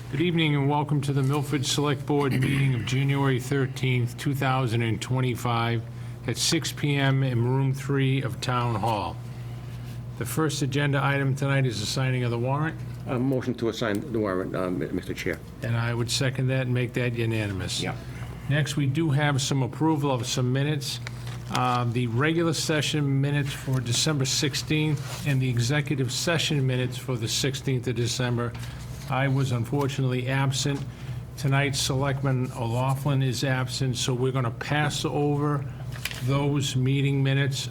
Good evening and welcome to the Milford Select Board meeting of January 13th, 2025 at 6 p.m. in Room 3 of Town Hall. The first agenda item tonight is the signing of the warrant, Motion to assign the warrant, Mr. Chair. and I would second that and make that unanimous. Yeah. Next, we do have some approval of some minutes. The regular session minutes for December 16th and the executive session minutes for the 16th of December. I was unfortunately absent. Tonight, Selectman O'Laughlin is absent, so we're going to pass over those meeting minutes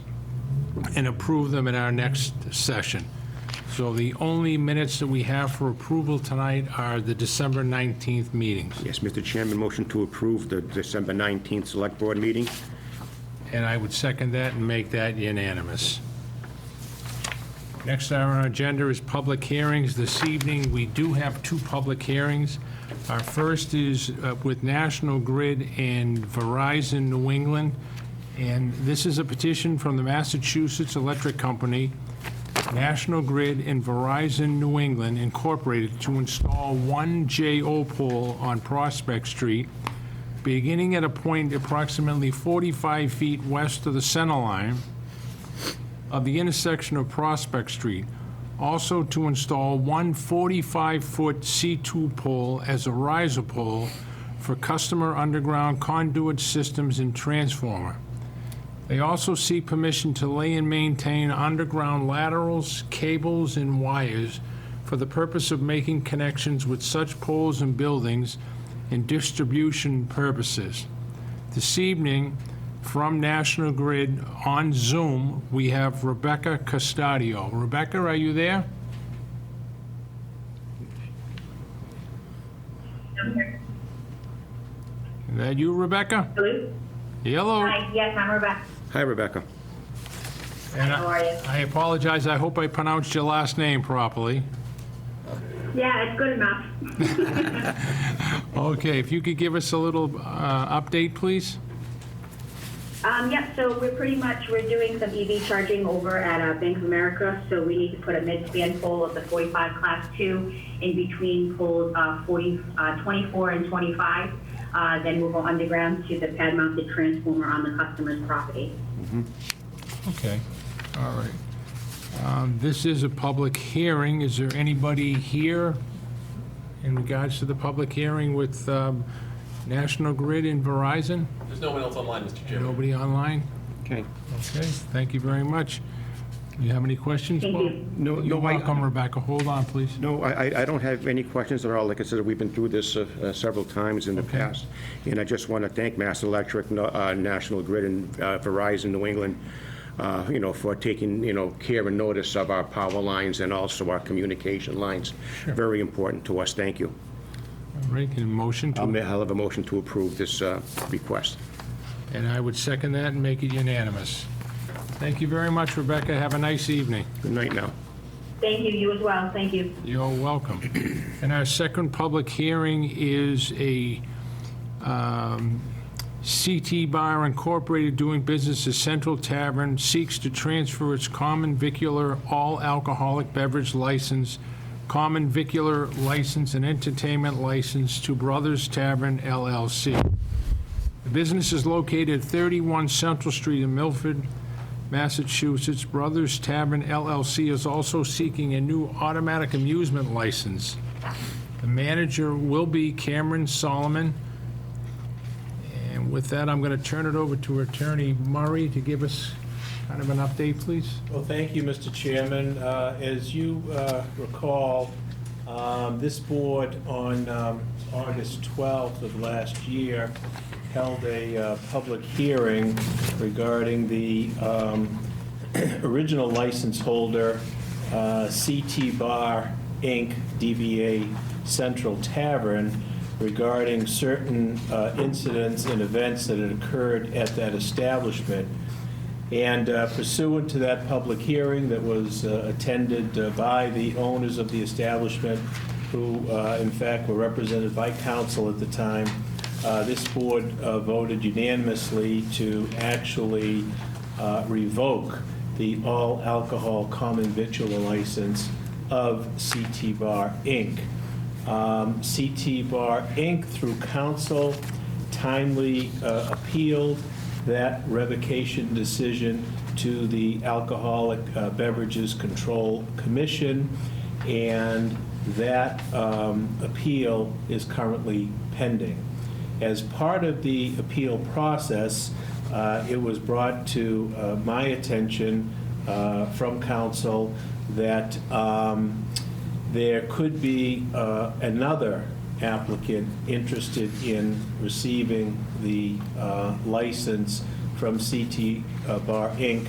and approve them in our next session. So the only minutes that we have for approval tonight are the December 19th meetings. Yes, Mr. Chairman, motion to approve the December 19th Select Board meeting. And I would second that and make that unanimous. Next on our agenda is public hearings. This evening, we do have two public hearings. Our first is with National Grid and Verizon New England, and this is a petition from the Massachusetts Electric Company, National Grid and Verizon New England Incorporated to install one JO pole on Prospect Street, beginning at a point approximately 45 feet west of the center line of the intersection of Prospect Street. Also to install one 45-foot C2 pole as a riser pole for customer underground conduit systems and transformer. They also seek permission to lay and maintain underground laterals, cables, and wires for the purpose of making connections with such poles and buildings and distribution purposes. This evening, from National Grid on Zoom, we have Rebecca Custodio. Rebecca, are you there? Is that you, Rebecca? Hello? Hello. Hi, yes, I'm Rebecca. Hi, Rebecca. And How are you? I apologize, I hope I pronounced your last name properly. Yeah, it's good enough. Okay, if you could give us a little update, please? Yeah, so we're doing some EV charging over at Bank of America, so we need to put a mid-span pole of the 45 Class 2 in between poles 24 and 25. Then we'll go underground to the pad-mounted transformer on the customer's property. Okay, all right. This is a public hearing. Is there anybody here in regards to the public hearing with National Grid and Verizon? There's no one else online, Mr. Chairman. Nobody online? Okay. Okay, thank you very much. Do you have any questions? Thank you. No, You're welcome, Rebecca. Hold on, please. No, I don't have any questions at all. Like I said, we've been through this several times in the past. And I just want to thank Mass Electric, National Grid, and Verizon New England, for taking, care and notice of our power lines and also our communication lines. Very important to us. Thank you. All right, can a motion to... I'll have a motion to approve this request. And I would second that and make it unanimous. Thank you very much, Rebecca. Have a nice evening. Good night now. Thank you, you as well, thank you. You're welcome. And our second public hearing is a CT Bar Incorporated doing business as Central Tavern seeks to transfer its common vicular all alcoholic beverage license, common vicular license and entertainment license to Brothers Tavern LLC. The business is located at 31 Central Street in Milford, Massachusetts. Brothers Tavern LLC is also seeking a new automatic amusement license. The manager will be Cameron Solomon. And with that, I'm going to turn it over to Attorney Murray to give us kind of an update, please. Well, thank you, Mr. Chairman. As you recall, this board on August 12th of last year held a public hearing regarding the original license holder, CT Bar, Inc., DBA Central Tavern, regarding certain incidents and events that had occurred at that establishment. And pursuant to that public hearing that was attended by the owners of the establishment, who in fact were represented by counsel at the time, this board voted unanimously to actually revoke the all-alcohol common victular license of CT Bar, Inc. CT Bar Inc., through counsel, timely appealed that revocation decision to the Alcoholic Beverages Control Commission, and that appeal is currently pending. As part of the appeal process, it was brought to my attention from counsel that there could be another applicant interested in receiving the license from CT Bar Inc.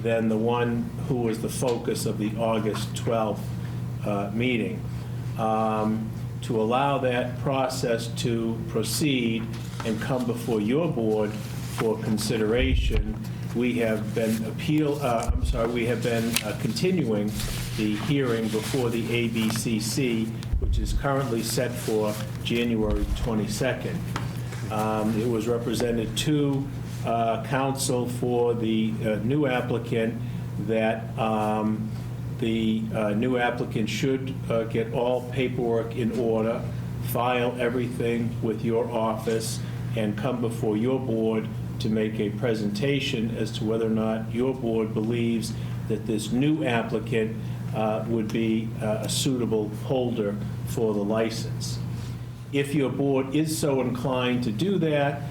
than the one who was the focus of the August 12th meeting. To allow that process to proceed and come before your board for consideration, we have been continuing the hearing before the ABCC, which is currently set for January 22nd. It was represented to counsel for the new applicant that the new applicant should get all paperwork in order, file everything with your office, and come before your board to make a presentation as to whether or not your board believes that this new applicant would be a suitable holder for the license. If your board is so inclined to do that,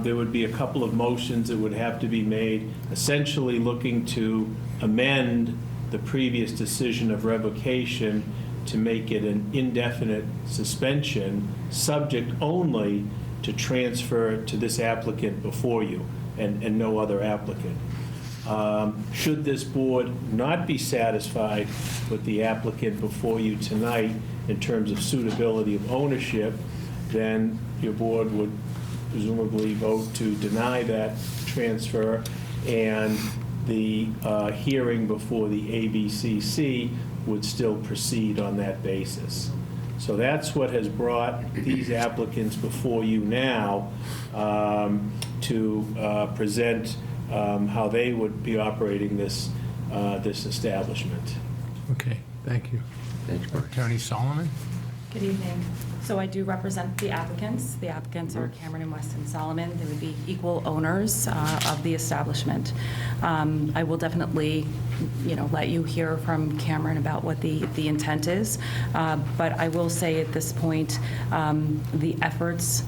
there would be a couple of motions that would have to be made, essentially looking to amend the previous decision of revocation to make it an indefinite suspension, subject only to transfer to this applicant before you and no other applicant. Should this board not be satisfied with the applicant before you tonight in terms of suitability of ownership, then your board would presumably vote to deny that transfer, and the hearing before the ABCC would still proceed on that basis. So that's what has brought these applicants before you now to present how they would be operating this establishment. Okay, thank you. Thanks, Mark. Attorney Solomon? Good evening. So I do represent the applicants. The applicants are Cameron and Weston Solomon. They would be equal owners of the establishment. I will definitely, let you hear from Cameron about what the intent is. But I will say at this point, the efforts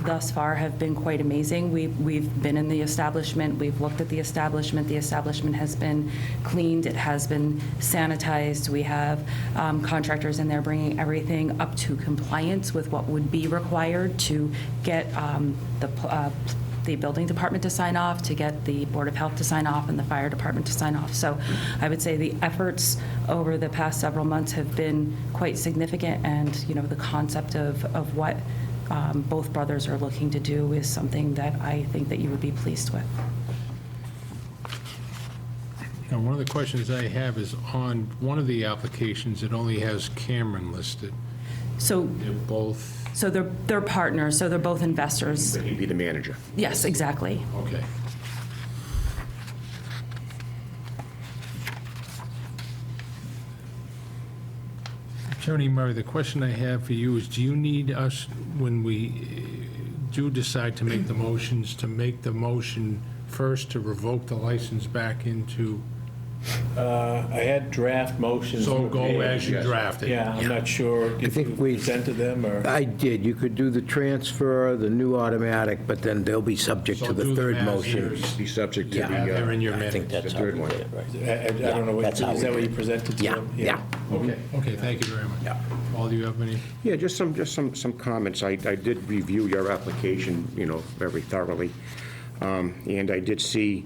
thus far have been quite amazing. We've been in the establishment, we've looked at the establishment has been cleaned, it has been sanitized, we have contractors in there bringing everything up to compliance with what would be required to get the building department to sign off, to get the Board of Health to sign off, and the fire department to sign off. So I would say the efforts over the past several months have been quite significant, and the concept of what both brothers are looking to do is something that I think that you would be pleased with. One of the questions I have is on one of the applications, it only has Cameron listed. So, They're both, so they're partners, so they're both investors. He'd be the manager. Yes, exactly. okay. Attorney Murray, the question I have for you is, do you need us, when we do decide to make the motions, to make the motion first to revoke the license back into, I had draft motions. so go prepared. as you drafted? Yeah, I'm not sure if think you we- presented them or. I did. You could do the transfer, the new automatic, but then they'll be subject So to do the them third as motion. is. Be subject to Yeah. the, They're in your I think minutes. that's The how we third one. did it, right? I don't know, what that's is how we that what did you it. presented to Yeah, them? yeah. Okay, thank you very much. Yeah. Paul, do you have any? Yeah, just some comments. I did review your application, very thoroughly. And I did see,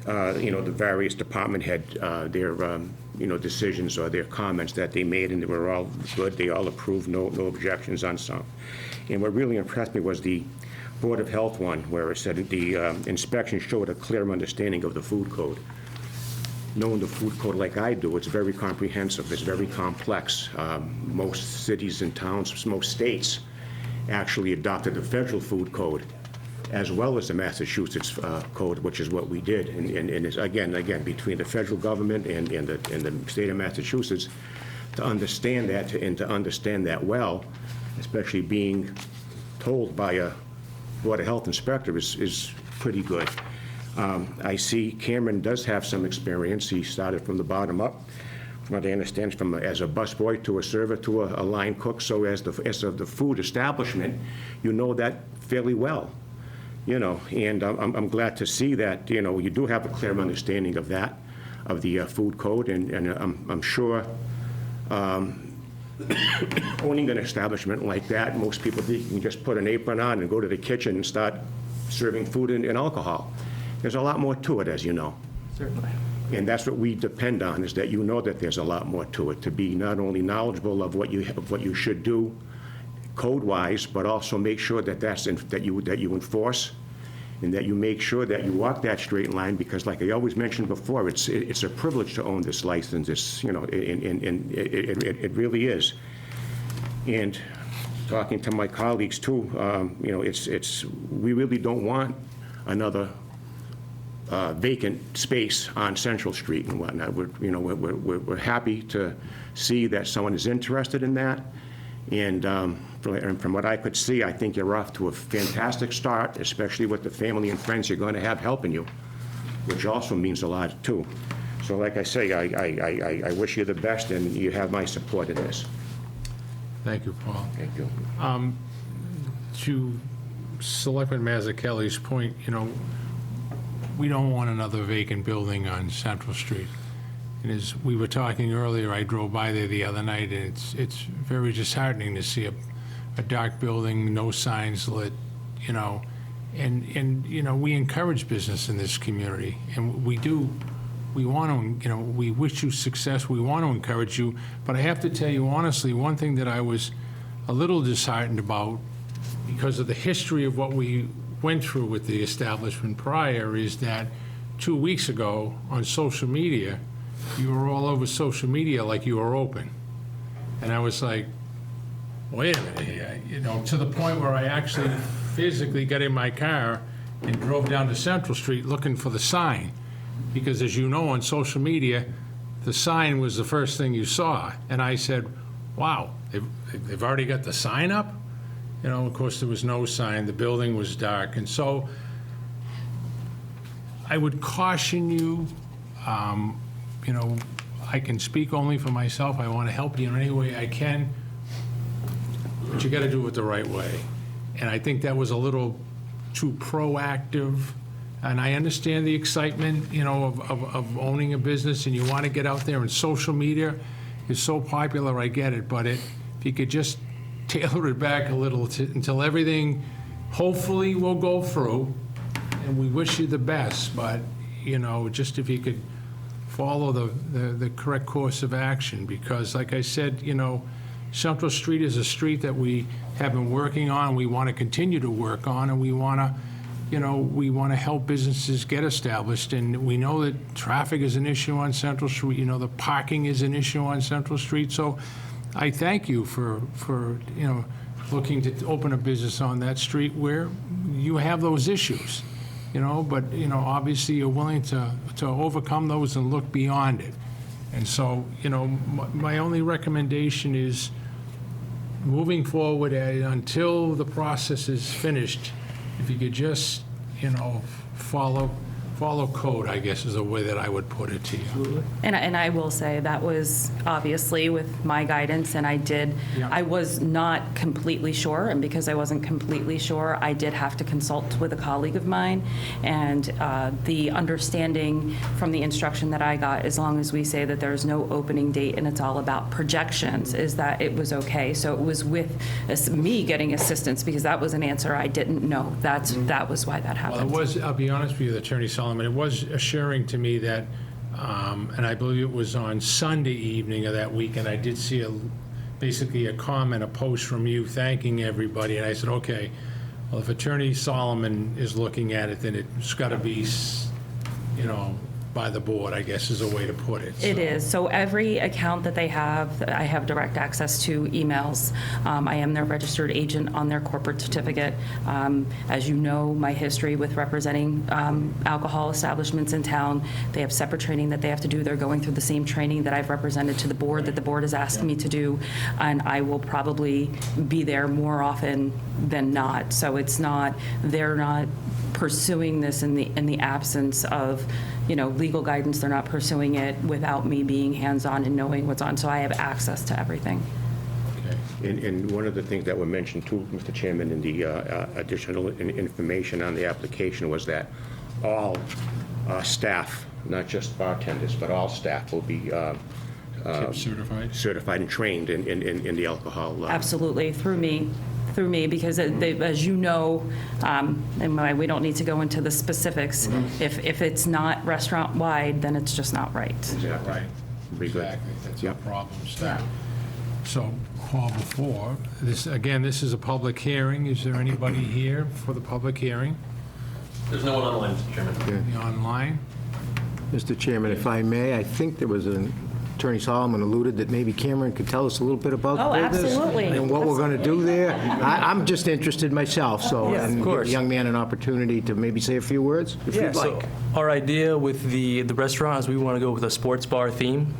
the various department head, their, decisions or their comments that they made, and they were all good. They all approved, no objections on some. And what really impressed me was the Board of Health one, where it said the inspection showed a clear understanding of the food code. Knowing the food code like I do, it's very comprehensive, it's very complex. Most cities and towns, most states actually adopted the federal food code as well as the Massachusetts code, which is what we did. And it's, again, between the federal government and the state of Massachusetts, to understand that and to understand that well, especially being told by a Board of Health inspector is pretty good. I see Cameron does have some experience. He started from the bottom up, from what I understand, from as a busboy to a server to a line cook. So as of the food establishment, you know that fairly well, you know. And I'm glad to see that, you know, you do have a clear understanding of that, of the food code, and I'm sure owning an establishment like that, most people think you can just put an apron on and go to the kitchen and start serving food and alcohol. There's a lot more to it, as you know. Certainly. And that's what we depend on, is that you know that there's a lot more to it, to be not only knowledgeable of what you should do code-wise, but also make sure that that you enforce, and that you make sure that you walk that straight line, because like I always mentioned before, it's a privilege to own this license. It's, you know, it really is. And talking to my colleagues too, you know, we really don't want another vacant space on Central Street and whatnot. We're happy to see that someone is interested in that. And from what I could see, I think you're off to a fantastic start, especially with the family and friends you're going to have helping you, which also means a lot too. So like I say, I wish you the best, and you have my support in this. Thank you, Paul. Thank you. To Selectman Mazzucchelli's point, you know, we don't want another vacant building on Central Street. And as we were talking earlier, I drove by there the other night, and it's very disheartening to see a dark building, no signs lit, you know, and you know, we encourage business in this community, and we want to, you know, we wish you success, we want to encourage you, but I have to tell you honestly, one thing that I was a little disheartened about, because of the history of what we went through with the establishment prior, is that 2 weeks ago on social media, you were all over social media like you were open. And I was like, wait a minute here, you know, to the point where I actually physically got in my car and drove down to Central Street looking for the sign. Because as you know, on social media, the sign was the first thing you saw. And I said, wow, they've already got the sign up? You know, of course, there was no sign. The building was dark. And so I would caution you, you know, I can speak only for myself. I want to help you in any way I can, but you got to do it the right way. And I think that was a little too proactive. And I understand the excitement, you know, of owning a business, and you want to get out there, and social media is so popular, I get it, but if you could just tailor it back a little until everything hopefully will go through, and we wish you the best, but, you know, just if you could follow the correct course of action, because like I said, you know, Central Street is a street that we have been working on, we want to continue to work on, and we want to, you know, we want to help businesses get established, and we know that traffic is an issue on Central Street, you know, the parking is an issue on Central Street, so I thank you for you know, looking to open a business on that street where you have those issues, you know, but, you know, obviously you're willing to overcome those and look beyond it. And so, you know, my only recommendation is moving forward until the process is finished, if you could just, you know, follow code, I guess is the way that I would put it to you. And I will say that was obviously with my guidance, and Yeah. I was not completely sure, and because I wasn't completely sure, I did have to consult with a colleague of mine, and the understanding from the instruction that I got, as long as we say that there's no opening date and it's all about projections, is that it was okay. So it was with me getting assistance, because that was an answer I didn't know. That was why that happened. Well, it was, I'll be honest with you, Attorney Solomon, it was assuring to me that, and I believe it was on Sunday evening of that week, and I did see basically a comment, a post from you thanking everybody, and I said, okay, well, if Attorney Solomon is looking at it, then it's got to be, you know, by the board, I guess is a way to put it. It So- is. So every account that they have, I have direct access to emails. I am their registered agent on their corporate certificate. As you know, my history with representing alcohol establishments in town, they have separate training that they have to do. They're going through the same training that I've represented to the board, that the board has asked me to do, and I will probably be there more often than not. So it's not, they're not pursuing this in the absence of, legal guidance. They're not pursuing it without me being hands-on and knowing what's on. So I have access to everything. Okay. And one of the things that were mentioned too, Mr. Chairman, in the additional information on the application was that all staff, not just bartenders, but all staff will be Tip certified? certified and trained in the alcohol. Absolutely, through me, because as you know, and we don't need to go into the specifics, if it's not restaurant-wide, then it's just not right. Exactly. Right. Very good. Exactly, that's our Yep. problem, staff. So, Paul, before, this is a public hearing. Is there anybody here for the public hearing? There's no one online, Mr. Chairman. Any online? Mr. Chairman, if I may, I think there was Attorney Solomon alluded that maybe Cameron could tell us a little bit about Oh, this. absolutely. And what we're going to do there. I'm just interested myself, so. Yeah, of and give course. the young man an opportunity to maybe say a few words, if you'd So like. our idea with the restaurant is we want to go with a sports bar theme.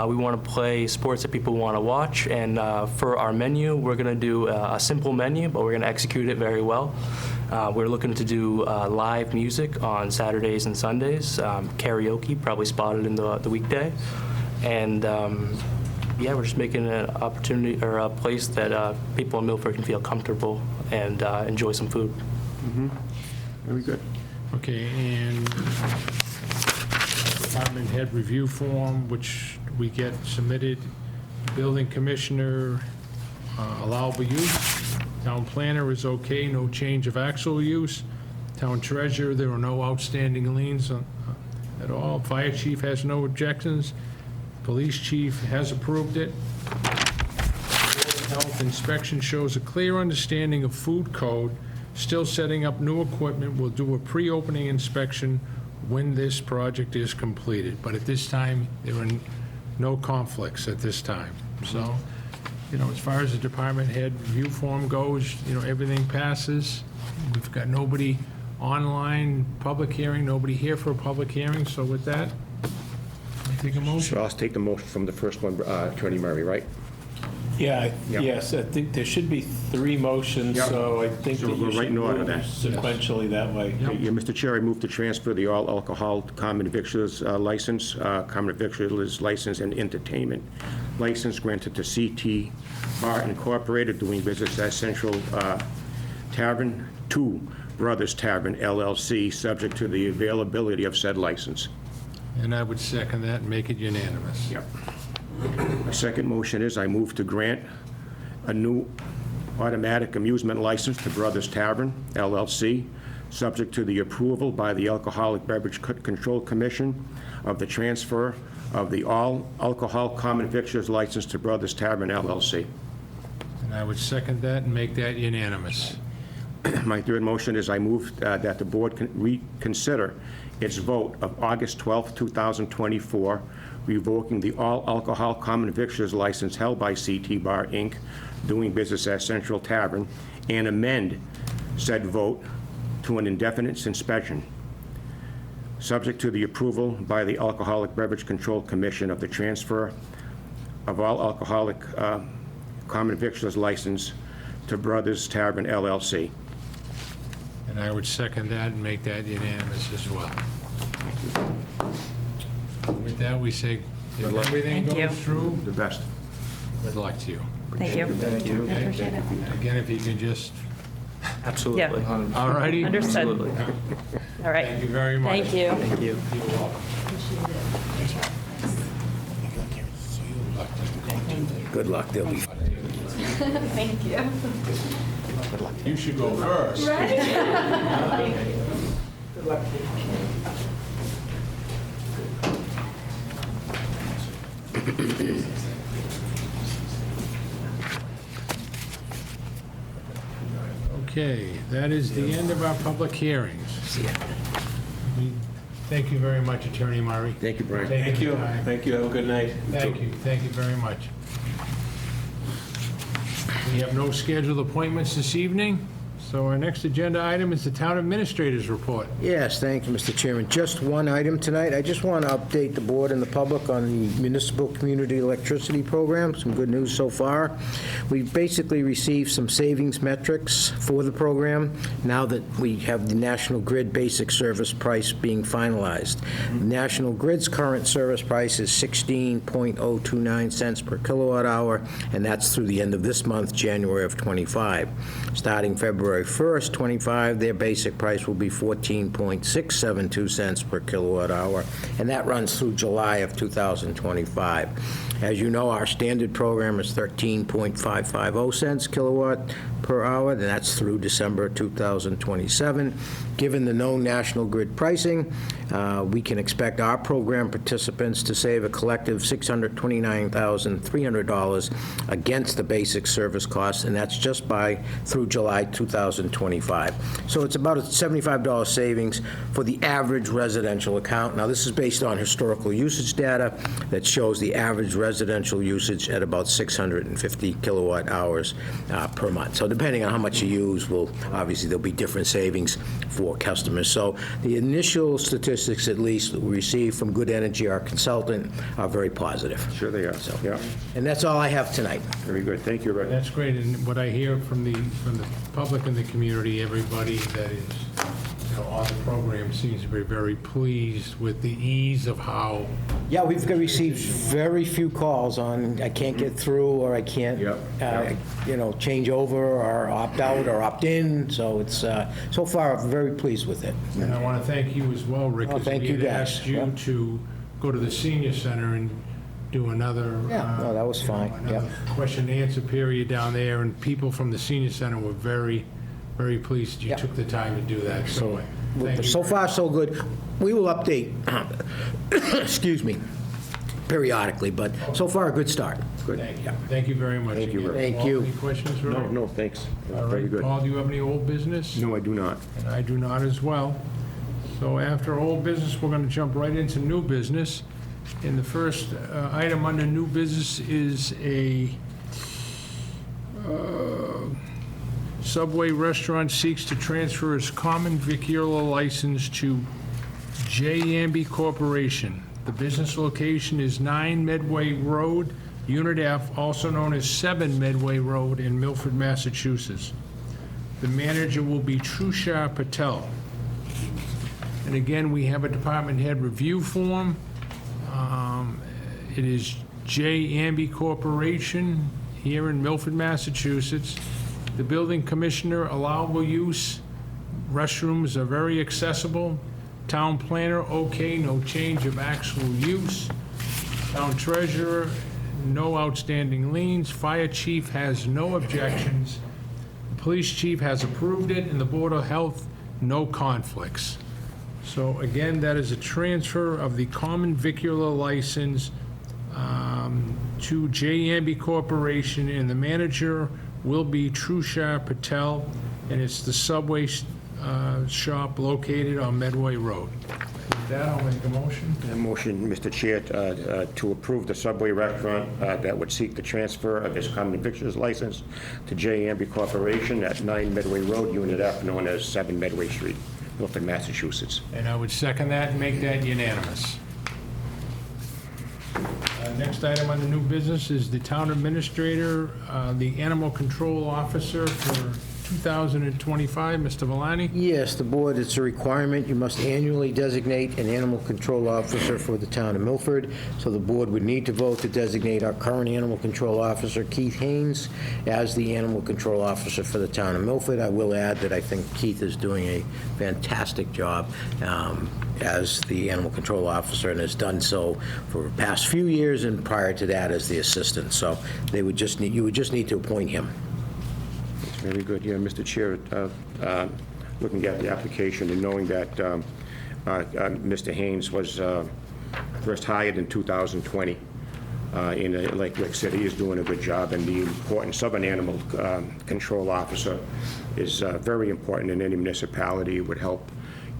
We want to play sports that people want to watch, and for our menu, we're going to do a simple menu, but we're going to execute it very well. We're looking to do live music on Saturdays and Sundays, karaoke, probably spotted in the weekday, and yeah, we're just making an opportunity or a place that people in Milford can feel comfortable and enjoy some food. Very good. Okay, and department head review form, which we get submitted, building commissioner, allowable use, town planner is okay, no change of actual use, town treasurer, there are no outstanding liens at all, fire chief has no objections, police chief has approved it. Health inspection shows a clear understanding of food code, still setting up new equipment, will do a pre-opening inspection when this project is completed. But at this time, there are no conflicts at this time. So, as far as the department head review form goes, everything passes. We've got nobody online, public hearing, nobody here for a public hearing, so with that, I take a motion. So I'll take the motion from the first one, Attorney Murray, right? Yeah, Yep. yes, I think there should be 3 motions, Yep. so I think So that we'll you go right should in order move then. sequentially that way. Yep. Yeah, Mr. Chair, I move to transfer the all alcohol common victuals license, common victuals license and entertainment license granted to CT Bar Incorporated, doing business as Central Tavern, to Brothers Tavern LLC, subject to the availability of said license. And I would second that and make it unanimous. Yep. My second motion is I move to grant a new automatic amusement license to Brothers Tavern LLC, subject to the approval by the Alcoholic Beverage Control Commission of the transfer of the all alcohol common victuals license to Brothers Tavern LLC. And I would second that and make that unanimous. My third motion is I move that the board reconsider its vote of August 12, 2024, revoking the all-alcohol common victuals license held by CT Bar, Inc., doing business as Central Tavern, and amend said vote to an indefinite suspension, subject to the approval by the Alcoholic Beverage Control Commission of the transfer of all alcoholic common victuals license to Brothers Tavern LLC. And I would second that and make that unanimous as well. With that, we say, if everything Thank you. goes through, The best. good luck to you. Thank you. Thank you. I appreciate it. Again, if you can just, Absolutely. all righty? Understood. Absolutely. All right. Thank you very much. Thank you. Thank you. You're welcome. Good luck, they'll be. Thank you. You should go first. Okay, that is the end of our public hearings. Thank you very much, Attorney Murray. Thank you, Brian. Thank you. your time. Thank you. Have a good night. Thank you very much. We have no scheduled appointments this evening, so our next agenda item is the Town Administrator's Report. Yes, thank you, Mr. Chairman. Just one item tonight. I just want to update the board and the public on the Municipal Community Electricity Program. Some good news so far. We've basically received some savings metrics for the program now that we have the National Grid basic service price being finalized. National Grid's current service price is 16.029 cents per kilowatt hour, and that's through the end of this month, January of '25. Starting February 1st, '25, their basic price will be 14.672 cents per kilowatt hour, and that runs through July of 2025. As you know, our standard program is 13.550 cents kilowatt per hour, and that's through December 2027. Given the known National Grid pricing, we can expect our program participants to save a collective $629,300 against the basic service costs, and that's just through July 2025. So it's about a $75 savings for the average residential account. Now, this is based on historical usage data that shows the average residential usage at about 650 kilowatt hours per month. So depending on how much you use, obviously there'll be different savings for customers. So the initial statistics, at least, that we received from Good Energy, our consultant, are very positive. Sure they are. Yeah, And that's all I have tonight. very good. Thank you, Rick. That's great, and what I hear from the public and the community, everybody that is, on the program seems to be very pleased with the ease of how. Yeah, we've received very few calls on, I can't get through, or I can't, change over, or opt out, or opt in, so it's, so far, I'm very pleased with it. And I want to thank you as well, Rick. Oh, because thank we you, had guys. asked you Yeah. to go to the senior center and do another. Yeah, no, that was fine, Another question and answer period down there, and people from the senior center were very, very pleased you Yeah. took the time to do that. So, thank you. So far, so good. We will update, excuse me, periodically, but so far, a good start. Good. Thank you very much. Thank you, again. Rick. Thank Paul, you. Any questions, Rick? No, thanks. All Very right, good. Paul, do you have any old business? No, I do not. And I do not as well. So after old business, we're going to jump right into new business. And the first item under new business is a Subway restaurant seeks to transfer its common vicular license to J. Amby Corporation. The business location is 9 Medway Road, Unit F, also known as 7 Medway Road in Milford, Massachusetts. The manager will be Trushar Patel. And again, we have a department head review form. It is J. Amby Corporation here in Milford, Massachusetts. The building commissioner, allowable use, restrooms are very accessible. Town planner, okay, no change of actual use. Town treasurer, no outstanding liens. Fire chief has no objections. The police chief has approved it, and the Board of Health, no conflicts. So again, that is a transfer of the common vicular license to J. Amby Corporation, and the manager will be Trushar Patel, and it's the Subway shop located on Medway Road. With that, I'll make a motion. A motion, Mr. Chair, to approve the Subway restaurant that would seek the transfer of its common victuals license to J. Amby Corporation at 9 Medway Road, Unit F, known as 7 Medway Street, Milford, Massachusetts. And I would second that and make that unanimous. Next item on the new business is the town administrator, the animal control officer for 2025, Mr. Valani. Yes, the board, it's a requirement. You must annually designate an animal control officer for the town of Milford. So the board would need to vote to designate our current animal control officer, Keith Haynes, as the animal control officer for the town of Milford. I will add that I think Keith is doing a fantastic job as the animal control officer, and has done so for the past few years, and prior to that as the assistant. So you would just need to appoint him. Very good. Yeah, Mr. Chair, looking at the application and knowing that Mr. Haynes was first hired in 2020, and like Rick said, he is doing a good job, and the importance of an animal control officer is very important in any municipality. It would help,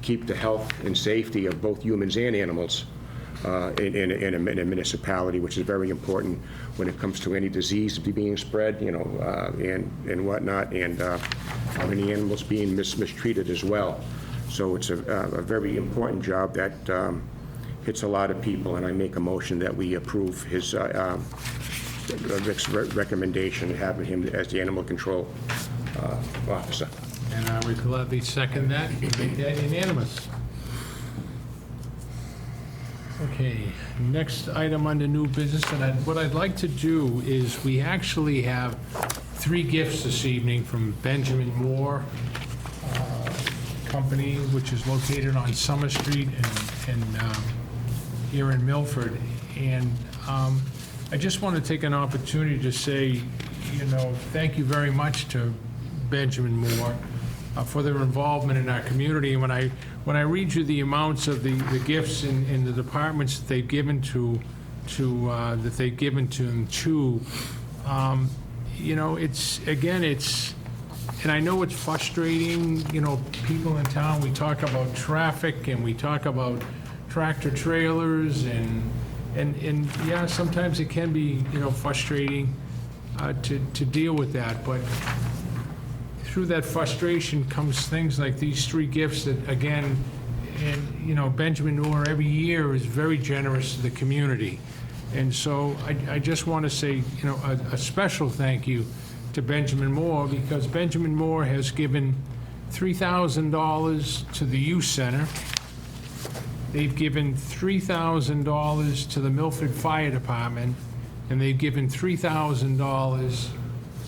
keep the health and safety of both humans and animals in a municipality, which is very important when it comes to any disease being spread, and whatnot, and any animals being mistreated as well. So it's a very important job that hits a lot of people, and I make a motion that we approve his Rick's recommendation, having him as the animal control officer. And I would gladly second that, and make that unanimous. Okay, next item under new business, and what I'd like to do is, we actually have 3 gifts this evening from Benjamin Moore Company, which is located on Summer Street and here in Milford. And I just want to take an opportunity to say, thank you very much to Benjamin Moore for their involvement in our community. And when I read you the amounts of the gifts in the departments that they've given to them too, it's, and I know it's frustrating, people in town, we talk about traffic and we talk about tractor trailers and yeah, sometimes it can be, frustrating to deal with that, but through that frustration comes things like these 3 gifts that, again, and, Benjamin Moore every year is very generous to the community. And so I just want to say, a special thank you to Benjamin Moore, because Benjamin Moore has given $3,000 to the youth center. They've given $3,000 to the Milford Fire Department, and they've given $3,000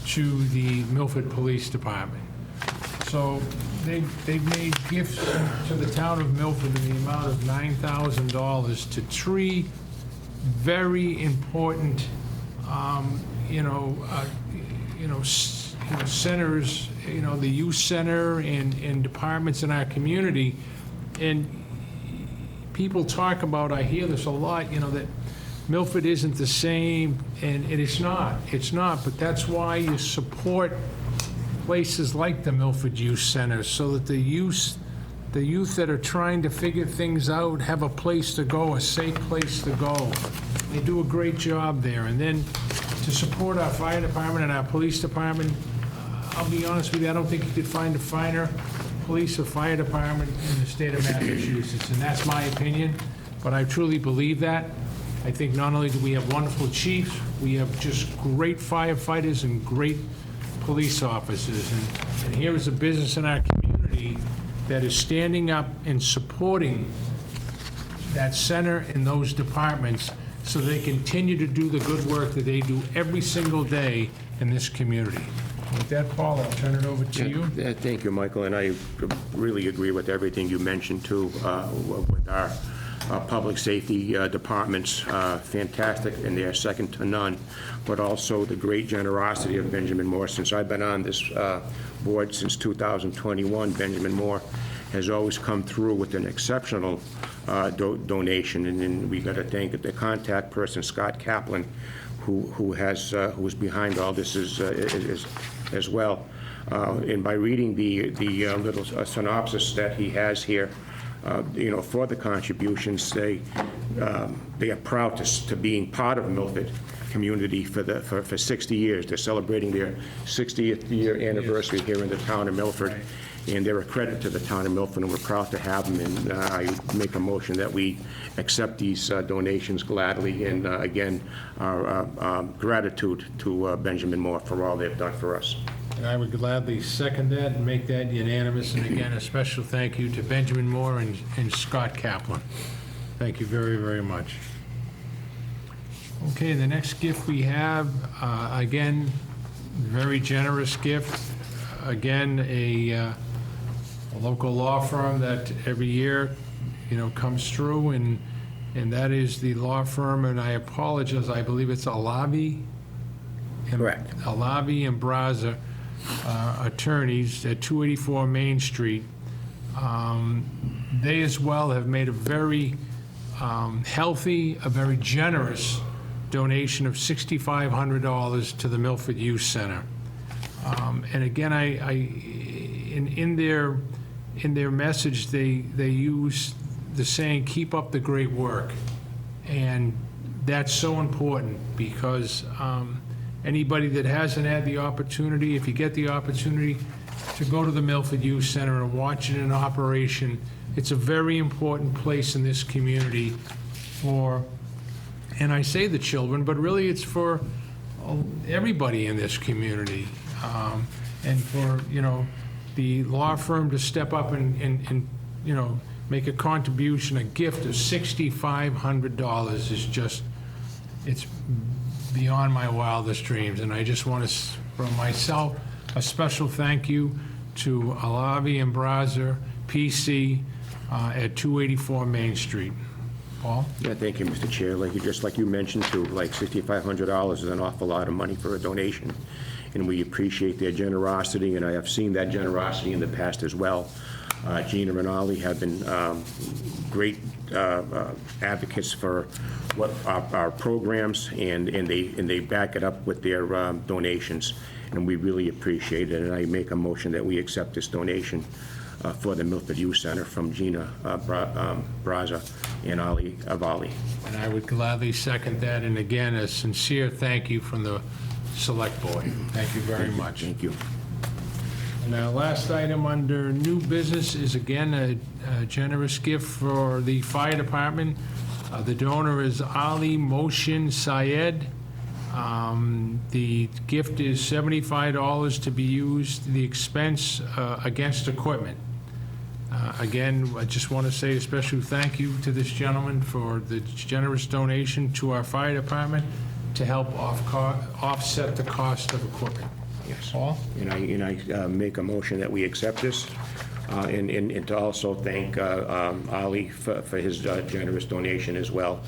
to the Milford Police Department. So they've made gifts to the town of Milford in the amount of $9,000 to 3 very important, centers, the youth center and departments in our community. And people talk about, I hear this a lot, that Milford isn't the same, and it's not, but that's why you support places like the Milford Youth Center, so that the youth that are trying to figure things out have a place to go, a safe place to go. They do a great job there. And then to support our fire department and our police department, I'll be honest with you, I don't think you could find a finer police or fire department in the state of Massachusetts, and that's my opinion, but I truly believe that. I think not only do we have wonderful chiefs, we have just great firefighters and great police officers. And here is a business in our community that is standing up and supporting that center and those departments so they continue to do the good work that they do every single day in this community. With that, Paul, I'll turn it over to you. Yeah, thank you, Michael, and I really agree with everything you mentioned, too, with our public safety departments. Fantastic, and they're second to none, but also the great generosity of Benjamin Moore. Since I've been on this board since 2021, Benjamin Moore has always come through with an exceptional donation, and then we got to thank the contact person, Scott Kaplan, who's behind all this as well. And by reading the little synopsis that he has here, for the contributions, they are proud to being part of Milford community for 60 years. They're celebrating their 60th year anniversary here in the town of Milford. Right. And they're a credit to the town of Milford, and we're proud to have them. And I make a motion that we accept these donations gladly. And again, our gratitude to Benjamin Moore for all they've done for us. And I would gladly second that and make that unanimous. And again, a special thank you to Benjamin Moore and Scott Kaplan. Thank you very, very much. Okay, the next gift we have, again, very generous gift. Again, a local law firm that every year, comes through, and that is the law firm, and I apologize, I believe it's Alavi. Correct. Alavi and Braza attorneys at 284 Main Street. They as well have made a very healthy, a very generous donation of $6,500 to the Milford Youth Center. And again, in their in their message, they use the saying, "Keep up the great work." And that's so important because anybody that hasn't had the opportunity, if you get the opportunity to go to the Milford Youth Center and watch it in operation, it's a very important place in this community for, and I say the children, but really it's for everybody in this community. And for, the law firm to step up and make a contribution, a gift of $6,500 is just, it's beyond my wildest dreams. And I just want to, from myself, a special thank you to Alavi and Braza PC at 284 Main Street. Paul? Yeah, thank you, Mr. Chair. Just like you mentioned, too, like $6,500 is an awful lot of money for a donation, and we appreciate their generosity, and I have seen that generosity in the past as well. Gina and Ollie have been great advocates for what our programs, and they back it up with their donations, and we really appreciate it. And I make a motion that we accept this donation for the Milford Youth Center from Gina Braza and Ali Avali. And I would gladly second that. And again, a sincere thank you from the Select Board. Thank you very much. Thank you. And our last item under new business is again a generous gift for the fire department. The donor is Ali Moshin Syed. The gift is $75 to be used, the expense against equipment. Again, I just want to say a special thank you to this gentleman for the generous donation to our fire department to help offset the cost of equipment. Yes. Paul? And I make a motion that we accept this, and to also thank Ali for his generous donation as well.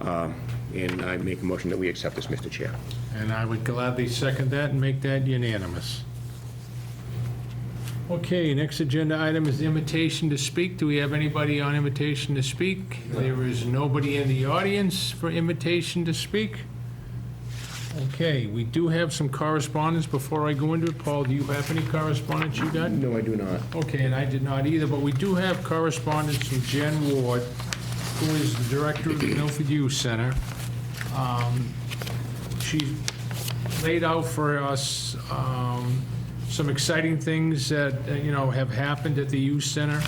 And I make a motion that we accept this, Mr. Chair. And I would gladly second that and make that unanimous. Okay, next agenda item is invitation to speak. Do we have anybody on invitation to speak? There is nobody in the audience for invitation to speak. Okay, we do have some correspondence. Before I go into it, Paul, do you have any correspondence you got? No, I do not. Okay, and I did not either, but we do have correspondence from Jen Ward, who is the director of the Milford Youth Center. She laid out for us some exciting things that, have happened at the youth center.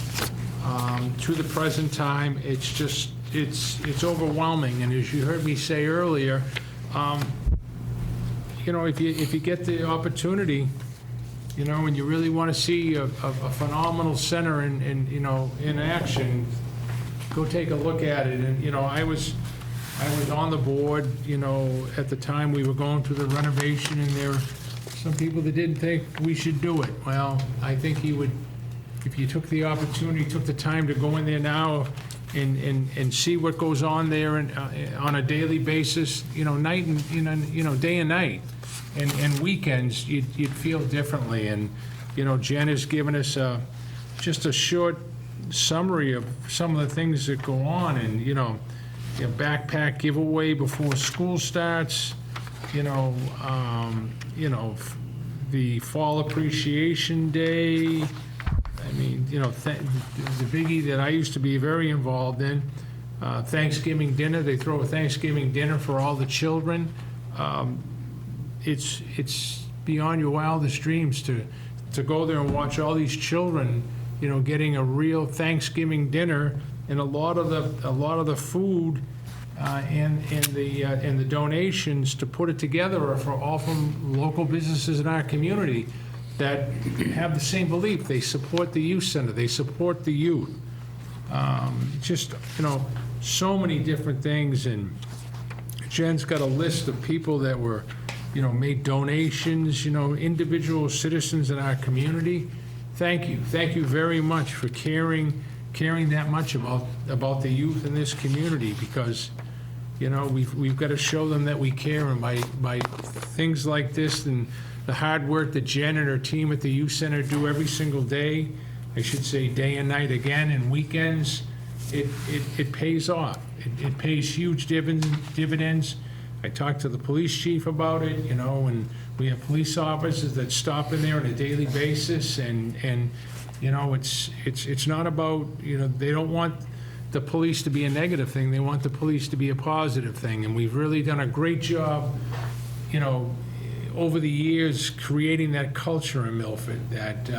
To the present time, it's just, it's overwhelming, and as you heard me say earlier, if you get the opportunity, and you really want to see a phenomenal center in action, go take a look at it. And, I was on the board, at the time we were going through the renovation, and there were some people that didn't think we should do it. Well, I think he would, if you took the opportunity, took the time to go in there now and see what goes on there and on a daily basis, night and, day and night, and weekends, you'd feel differently. And, Jen has given us just a short summary of some of the things that go on, and, backpack giveaway before school starts, the Fall Appreciation Day. I mean, the biggie that I used to be very involved in, Thanksgiving dinner. They throw a Thanksgiving dinner for all the children. It's beyond your wildest dreams to go there and watch all these children, getting a real Thanksgiving dinner, and a lot of the food and the donations to put it together are all from local businesses in our community that have the same belief. They support the youth center. They support the youth. Just, so many different things. And Jen's got a list of people that were, made donations, individual citizens in our community. Thank you. Thank you very much for caring that much about the youth in this community, because, we've got to show them that we care, and by things like this and the hard work that Jen and her team at the youth center do every single day, I should say day and night again, and weekends, it pays off. It pays huge dividends. I talked to the police chief about it, and we have police officers that stop in there on a daily basis, and You know, it's not about, you know, they don't want the police to be a negative thing, they want the police to be a positive thing, and we've really done a great job, you know, over the years, creating that culture in Milford that,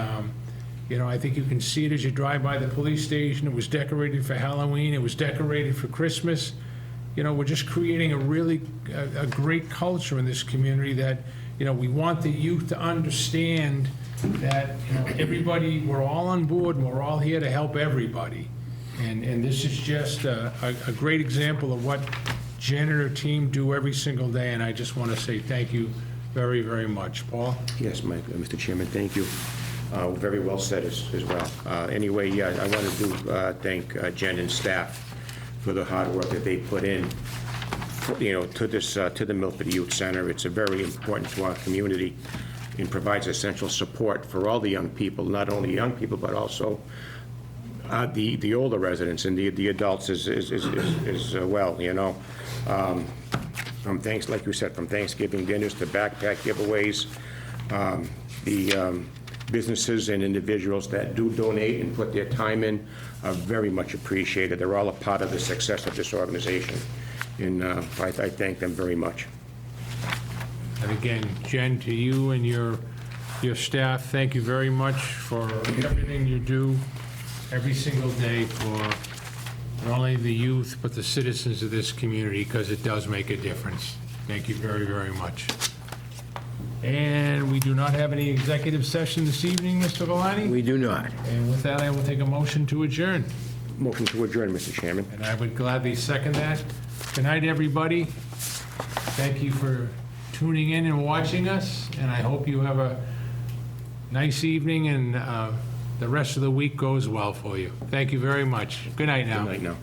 you know, I think you can see it as you drive by the police station. It was decorated for Halloween, it was decorated for Christmas. You know, we're just creating a really, a great culture in this community that, you know, we want the youth to understand that, you know, everybody, we're all on board, and we're all here to help everybody. And this is just a great example of what Jen and her team do every single day, and I just want to say thank you very, very much. Paul? Yes, Mr. Chairman, thank you. Very well said as well. Anyway, yeah, I want to thank Jen and staff for the hard work that they put in, you know, to this, to the Milford Youth Center. It's a very important to our community and provides essential support for all the young people, not only young people, but also the older residents and the adults as well, you know. From like you said, from Thanksgiving dinners to backpack giveaways, the businesses and individuals that do donate and put their time in are very much appreciated. They're all a part of the success of this organization, and I thank them very much. And again, Jen, to you and your staff, thank you very much for everything you do every single day for not only the youth, but the citizens of this community, because it does make a difference. Thank you very, very much. And we do not have any executive session this evening, Mr. Valani? We do not. And with that, I will take a motion to adjourn. Motion to adjourn, Mr. Chairman. And I would gladly second that. Good night, everybody. Thank you for tuning in and watching us, and I hope you have a nice evening and the rest of the week goes well for you. Thank you very much. Good night now. Good night now.